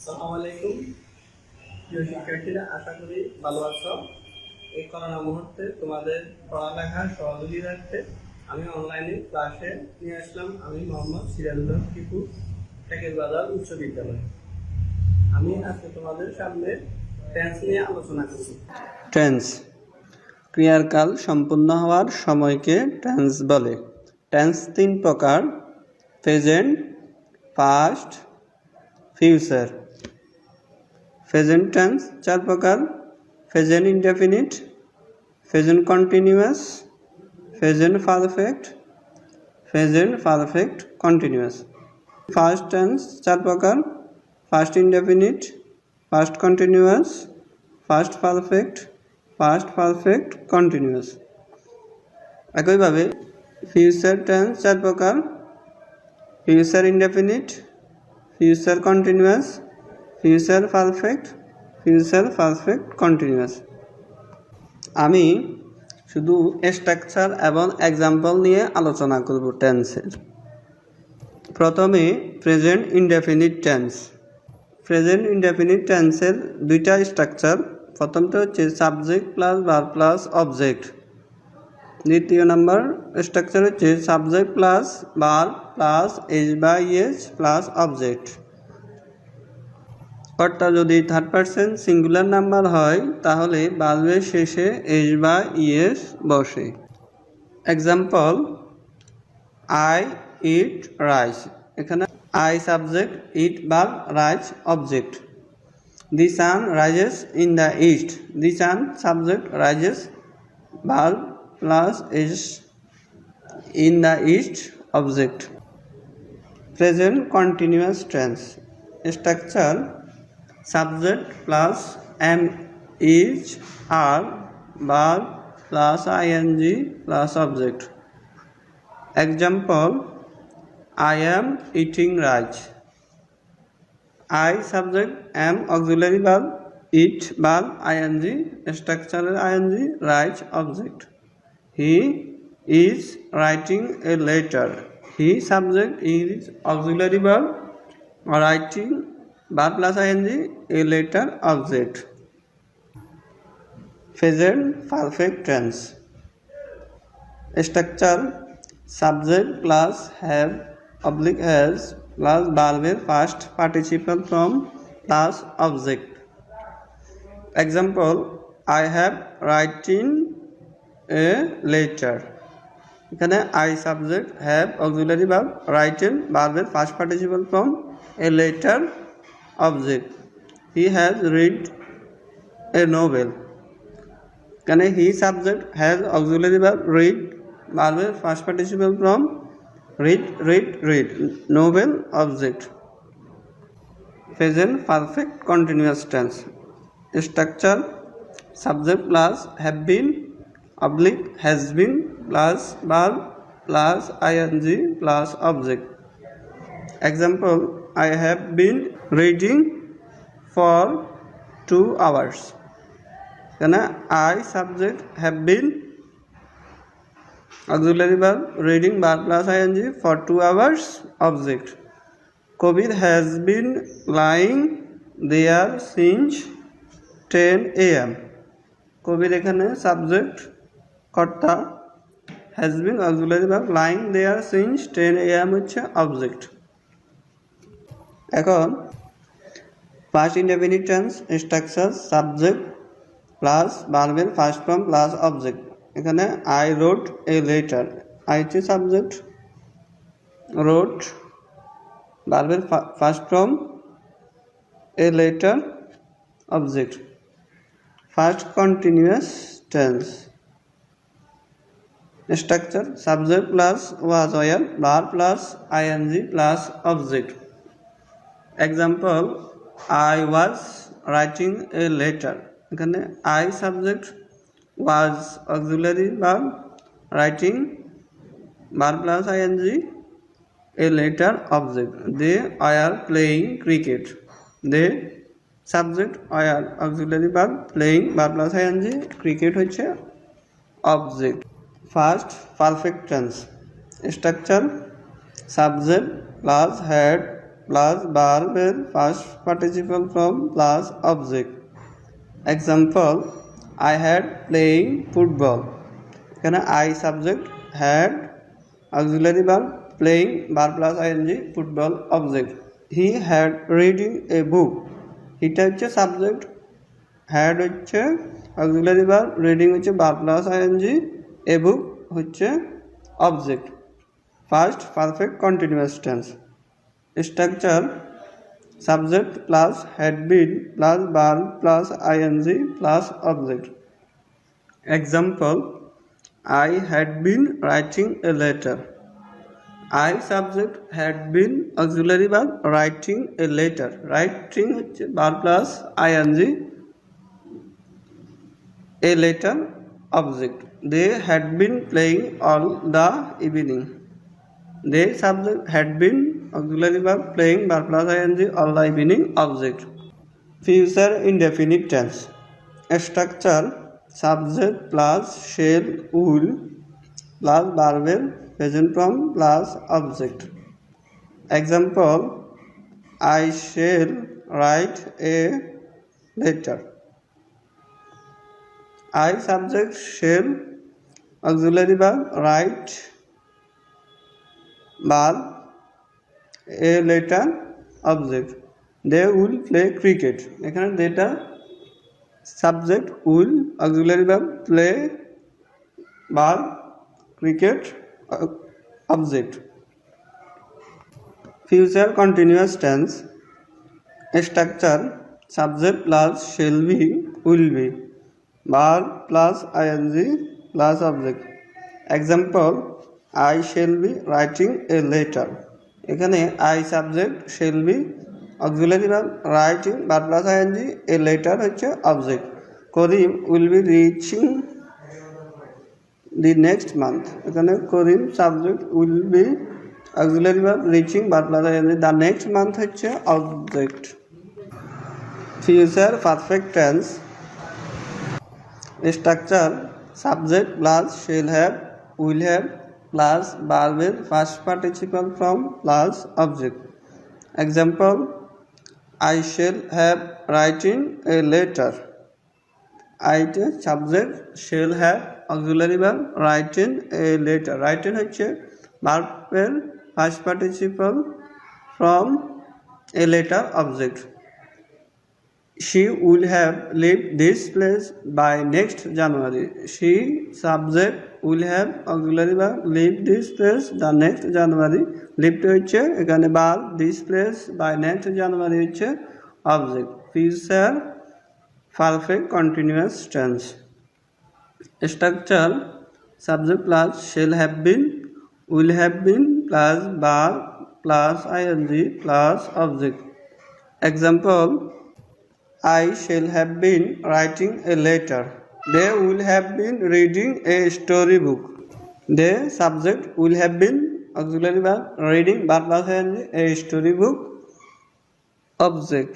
আসসালামু আলাইকুম প্রিয় শিক্ষার্থীরা, আশা করি ভালো আছো। এই করোনা মুহূর্তে তোমাদের পড়ালেখা সহযোগিতার্থে আমি অনলাইনে ক্লাসে নিয়ে আসলাম। আমি মোহাম্মদ সিরাজুল টিপু, টেকের বাজার উচ্চ বিদ্যালয়। আমি আজকে তোমাদের সামনে টেন্স নিয়ে আলোচনা করছি। টেন্স ক্রিয়ার কাল সম্পূর্ণ হওয়ার সময়কে টেন্স বলে। টেন্স তিন প্রকার: present, past, future. Present tense চার প্রকার: present indefinite, present continuous, present perfect, present perfect continuous. First tense চার প্রকার: first indefinite, first continuous, first perfect, first perfect continuous. একইভাবে ফিউচার টেন্স চার প্রকার: future indefinite, future continuous, future perfect, future perfect continuous. আমি শুধু structure এবং example নিয়ে আলোচনা করব টেন্সের। প্রথমে present indefinite tense. Present indefinite টেন্সের দুইটা স্ট্রাকচার। প্রথমটা হচ্ছে subject plus verb plus object. দ্বিতীয় নম্বর স্ট্রাকচার হচ্ছে subject plus verb plus S বা ইএস প্লাস অবজেক্ট। অর্থাৎ যদি থার্ড পারসন সিঙ্গুলার নাম্বার হয় তাহলে ভার্বের শেষে এস বা ইএস বসে। Example: I eat rice. এখানে I subject, eat verb, rice object. The sun rises in the east. The sun subject, rises verb plus is in the east object. Present continuous tense structure: subject plus am, is, are, verb plus ing plus object. Example: I am eating rice. I subject, am auxiliary verb, eat verb ing, structural ing, write object. He is writing a letter. He subject, is auxiliary verb, writing verb plus ing, a letter object. Present perfect tense structure: subject plus have oblique has plus verb past participle from plus object. Example: I have written a letter. এখানে I subject, have auxiliary verb, written verb past participle from a letter object. He has read a novel. এখানে he subject, has auxiliary verb, read verb past participle from read, novel object. Present perfect continuous tense structure: subject plus have been oblique has been plus verb plus ing plus object. Example: I have been reading for 2 hours. এখানে I subject, have been auxiliary verb, reading verb plus ing for 2 hours object. Kobir has been lying there since 10 am. Kobir এখানে subject কর্তা, has been auxiliary verb, lying there since 10 am হচ্ছে object. এখন past indefinite tense structure: subject plus verb first form plus object. এখানে I wrote a letter. I হচ্ছে subject, wrote ভার্বের first form, a letter object. First continuous tense structure: subject plus was were, verb plus ing plus object. Example: I was writing a letter. এখানে I subject, was auxiliary verb, writing verb plus ing, a letter object. They are playing cricket. They subject, are auxiliary verb, playing verb plus ing, cricket হচ্ছে object. First perfect tense structure: subject plus had plus verb past participle from plus object. Example, I had playing football. এখানে I subject, had auxiliary verb, playing verb plus ing, football object. He had reading a book. এটা হচ্ছে subject, had হচ্ছে auxiliary verb, reading হচ্ছে verb plus ing, a book হচ্ছে object. Past perfect continuous tense. Structure, subject plus had been plus verb plus ing plus object. Example, I had been writing a letter. I subject, had been auxiliary verb, writing a letter. Writing হচ্ছে verb plus ing, a letter object. They had been playing all the evening. They subject, had been auxiliary verb, playing verb plus ing, all the evening object. Future indefinite tense. Structure, subject plus shall, will plus verb present form plus object. Example, I shall write a letter. I subject, shall auxiliary verb, write verb, a letter object. They will play cricket. এখানে data subject, will auxiliary verb, play verb, cricket object. Future continuous tense. Structure, subject plus shall be, will be, verb plus ing plus object. Example, I shall be writing a letter. এখানে I subject, shall be auxiliary verb, writing verb plus ing, a letter হচ্ছে object. Karim will be reaching the next month. এখানে করিম subject, will be auxiliary verb, reaching verb plus ing, the next month হচ্ছে object. Future perfect tense. Structure, subject plus shall have, will have plus verb past participle from plus object. Example, I shall have writing a letter. I subject, shall have auxiliary verb, writing a letter. Writing হচ্ছে verb past participle from a letter object. She will have left this place by next January. She subject, will have auxiliary verb, leave this place the next January. Left হচ্ছে এখানে verb, this place by next January হচ্ছে object. Future perfect continuous tense. Structure, subject plus shall have been, will have been plus verb plus ing plus object. Example, I shall have been writing a letter. They will have been reading a storybook. They subject, will have been auxiliary verb, reading verb plus ing, a storybook object.